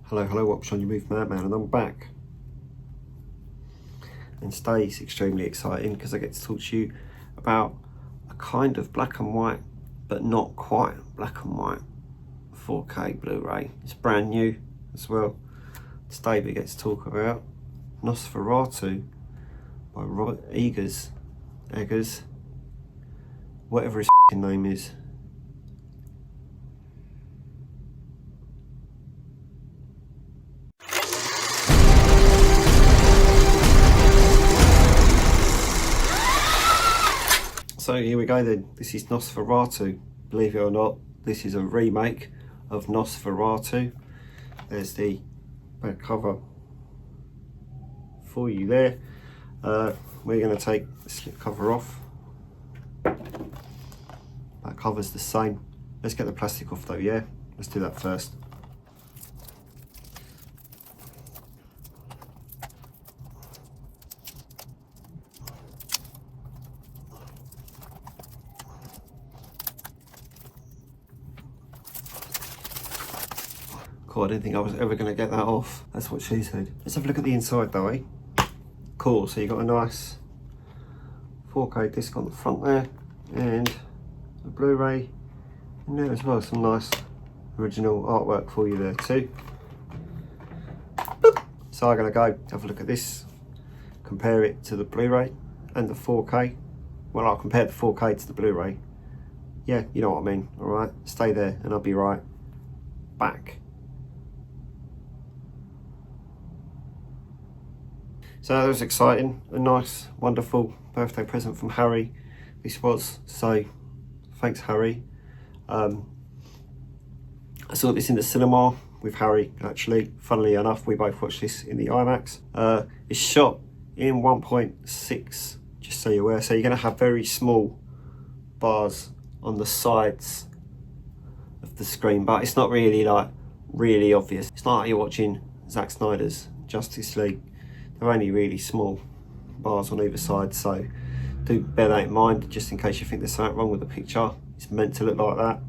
Hello, what's on your move, Madman, and I'm back. And today's extremely exciting because I get to talk to you about a kind of black and white, but not quite black and white 4K Blu-ray. It's brand new as well. Today we get to talk about Nosferatu by Robert Eggers, whatever his name is. So here we go then. This is Nosferatu. Believe it or not, this is a remake of Nosferatu. There's the back cover for you there. We're going to take the slip cover off. That cover's the same. Let's get the plastic off though, yeah? Let's do that first. God, I didn't think I was ever going to get that off. That's what she said. Let's have a look at the inside though, eh? Cool, so you got a nice 4K disc on the front there, and a Blu-ray in there as well. Some nice original artwork for you there too. Boop. So I'm going to go have a look at this, compare it to the Blu-ray and the 4K. Well, I'll compare the 4K to the Blu-ray. Yeah, you know what I mean. Alright, stay there and I'll be right back. So that was exciting, a nice, wonderful birthday present from Harry. This was, so thanks Harry. I saw this in the cinema with Harry actually. Funnily enough, we both watched this in the IMAX. It's shot in 1.6, just so you're aware. So you're going to have very small bars on the sides of the screen, but it's not really like really obvious. It's not like you're watching Zack Snyder's Justice League. They're only really small bars on either side, so do bear that in mind just in case you think there's something wrong with the picture. It's meant to look like that.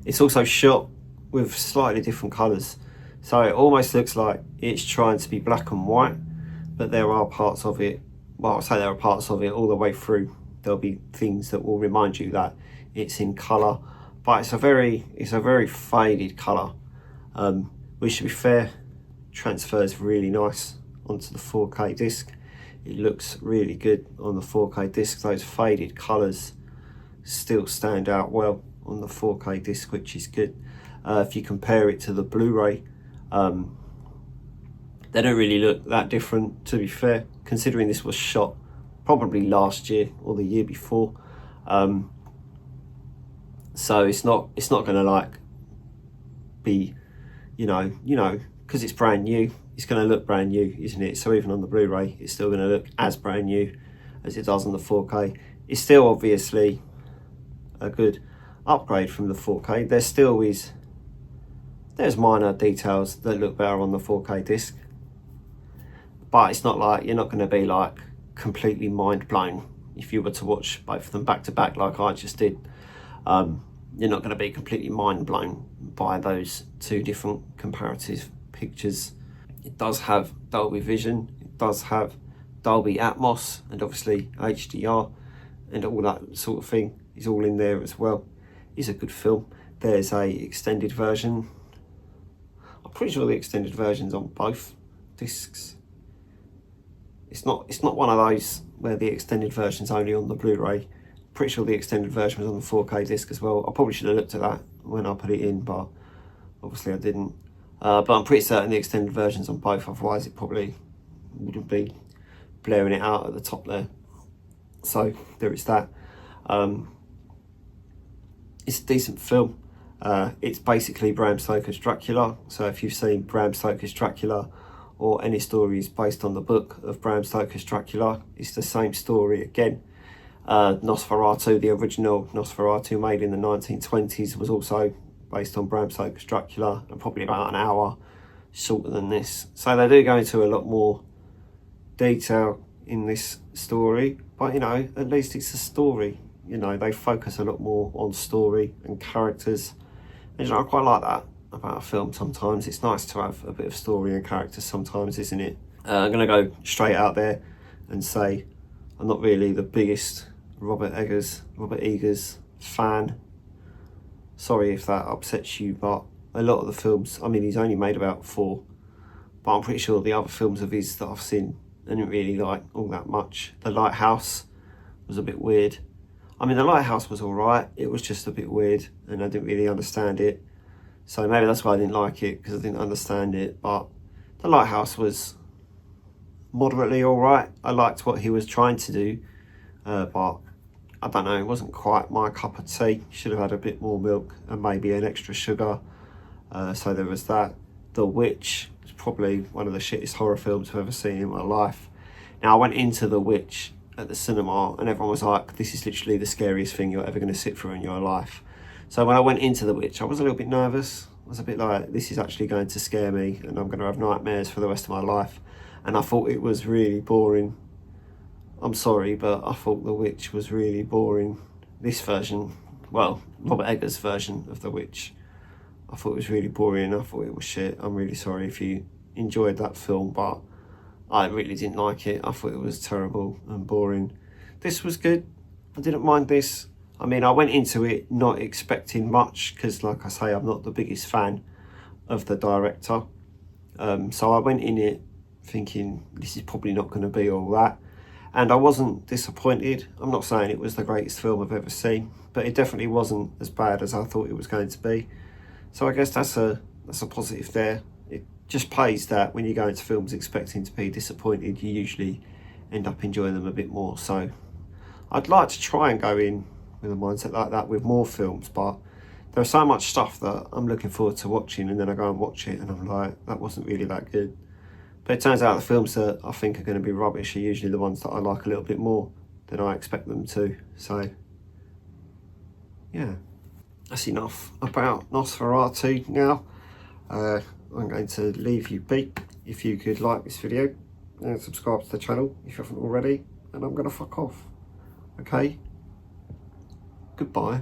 It's also shot with slightly different colours, so it almost looks like it's trying to be black and white, but there are parts of it, well, I'll say there are parts of it all the way through. There'll be things that will remind you that it's in colour, but it's a very faded colour, which, to be fair, transfers really nice onto the 4K disc. It looks really good on the 4K disc. Those faded colours still stand out well on the 4K disc, which is good. If you compare it to the Blu-ray, they don't really look that different, to be fair, considering this was shot probably last year or the year before. So it's not going to like be, you know, because it's brand new. It's going to look brand new, isn't it? So even on the Blu-ray, it's still going to look as brand new as it does on the 4K. It's still obviously a good upgrade from the 4K. There's minor details that look better on the 4K disc, but it's not like, you're not going to be like completely mind blown if you were to watch both of them back to back like I just did. You're not going to be completely mind blown by those two different comparative pictures. It does have Dolby Vision, it does have Dolby Atmos, and obviously HDR and all that sort of thing is all in there as well. It's a good film. There's a extended version. I'm pretty sure the extended version's on both discs. It's not one of those where the extended version's only on the Blu-ray. Pretty sure the extended version was on the 4K disc as well. I probably should have looked at that when I put it in, but obviously I didn't. But I'm pretty certain the extended version's on both, otherwise it probably wouldn't be blaring it out at the top there. So there is that. It's a decent film. It's basically Bram Stoker's Dracula. So if you've seen Bram Stoker's Dracula or any stories based on the book of Bram Stoker's Dracula, it's the same story again. Nosferatu, the original Nosferatu made in the 1920s, was also based on Bram Stoker's Dracula, and probably about an hour shorter than this. So they do go into a lot more detail in this story, but you know, at least it's a story. You know, they focus a lot more on story and characters, and you know, I quite like that. about a film sometimes. It's nice to have a bit of story and character sometimes, isn't it? I'm going to go straight out there and say I'm not really the biggest Robert Eggers fan. Sorry if that upsets you, but a lot of the films, I mean, he's only made about 4, but I'm pretty sure the other films of his that I've seen I didn't really like all that much. The Lighthouse was a bit weird. I mean, The Lighthouse was alright, it was just a bit weird and I didn't really understand it. So maybe that's why I didn't like it, because I didn't understand it. But The Lighthouse was moderately alright. I liked what he was trying to do, but I don't know, it wasn't quite my cup of tea. Should have had a bit more milk and maybe an extra sugar. So there was that. The Witch was probably one of the shittest horror films I've ever seen in my life. Now, I went into The Witch at the cinema and everyone was like, this is literally the scariest thing you're ever going to sit through in your life. So when I went into The Witch, I was a little bit nervous. I was a bit like, this is actually going to scare me and I'm going to have nightmares for the rest of my life. And I thought it was really boring. I'm sorry, but I thought The Witch was really boring. This version, well, Robert Eggers' version of The Witch, I thought it was really boring. I thought it was shit. I'm really sorry if you enjoyed that film, but I really didn't like it. I thought it was terrible and boring. This was good. I didn't mind this. I mean, I went into it not expecting much because, like I say, I'm not the biggest fan of the director. So I went in it thinking this is probably not going to be all that. And I wasn't disappointed. I'm not saying it was the greatest film I've ever seen, but it definitely wasn't as bad as I thought it was going to be. So I guess that's a positive there. It just plays that when you go into films expecting to be disappointed, you usually end up enjoying them a bit more. So I'd like to try and go in with a mindset like that with more films, but there's so much stuff that I'm looking forward to watching and then I go and watch it and I'm like, that wasn't really that good. But it turns out the films that I think are going to be rubbish are usually the ones that I like a little bit more than I expect them to. So yeah, that's enough about Nosferatu now. I'm going to leave you be. If you could like this video and subscribe to the channel if you haven't already, and I'm going to fuck off. Okay? Goodbye.